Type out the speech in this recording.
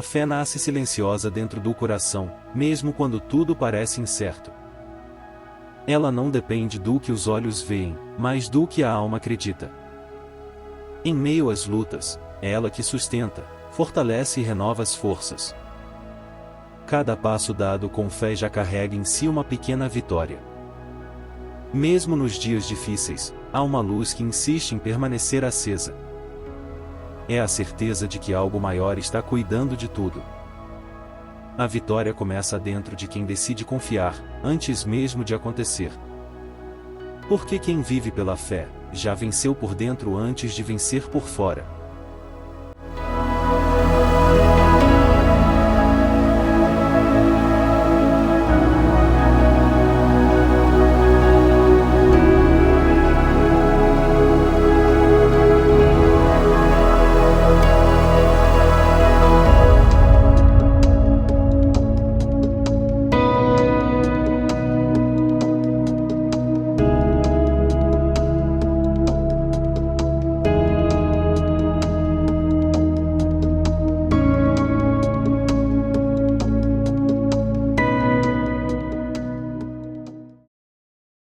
fé nasce silenciosa dentro do coração, mesmo quando tudo parece incerto. Ela não depende do que os olhos veem, mas do que a alma acredita. Em meio às lutas, é ela que sustenta, fortalece e renova as forças. Cada passo dado com fé já carrega em si uma pequena vitória. Mesmo nos dias difíceis, há uma luz que insiste em permanecer acesa. É a certeza de que algo maior está cuidando de tudo. A vitória começa dentro de quem decide confiar, antes mesmo de acontecer. Porque quem vive pela fé, já venceu por dentro antes de vencer por fora.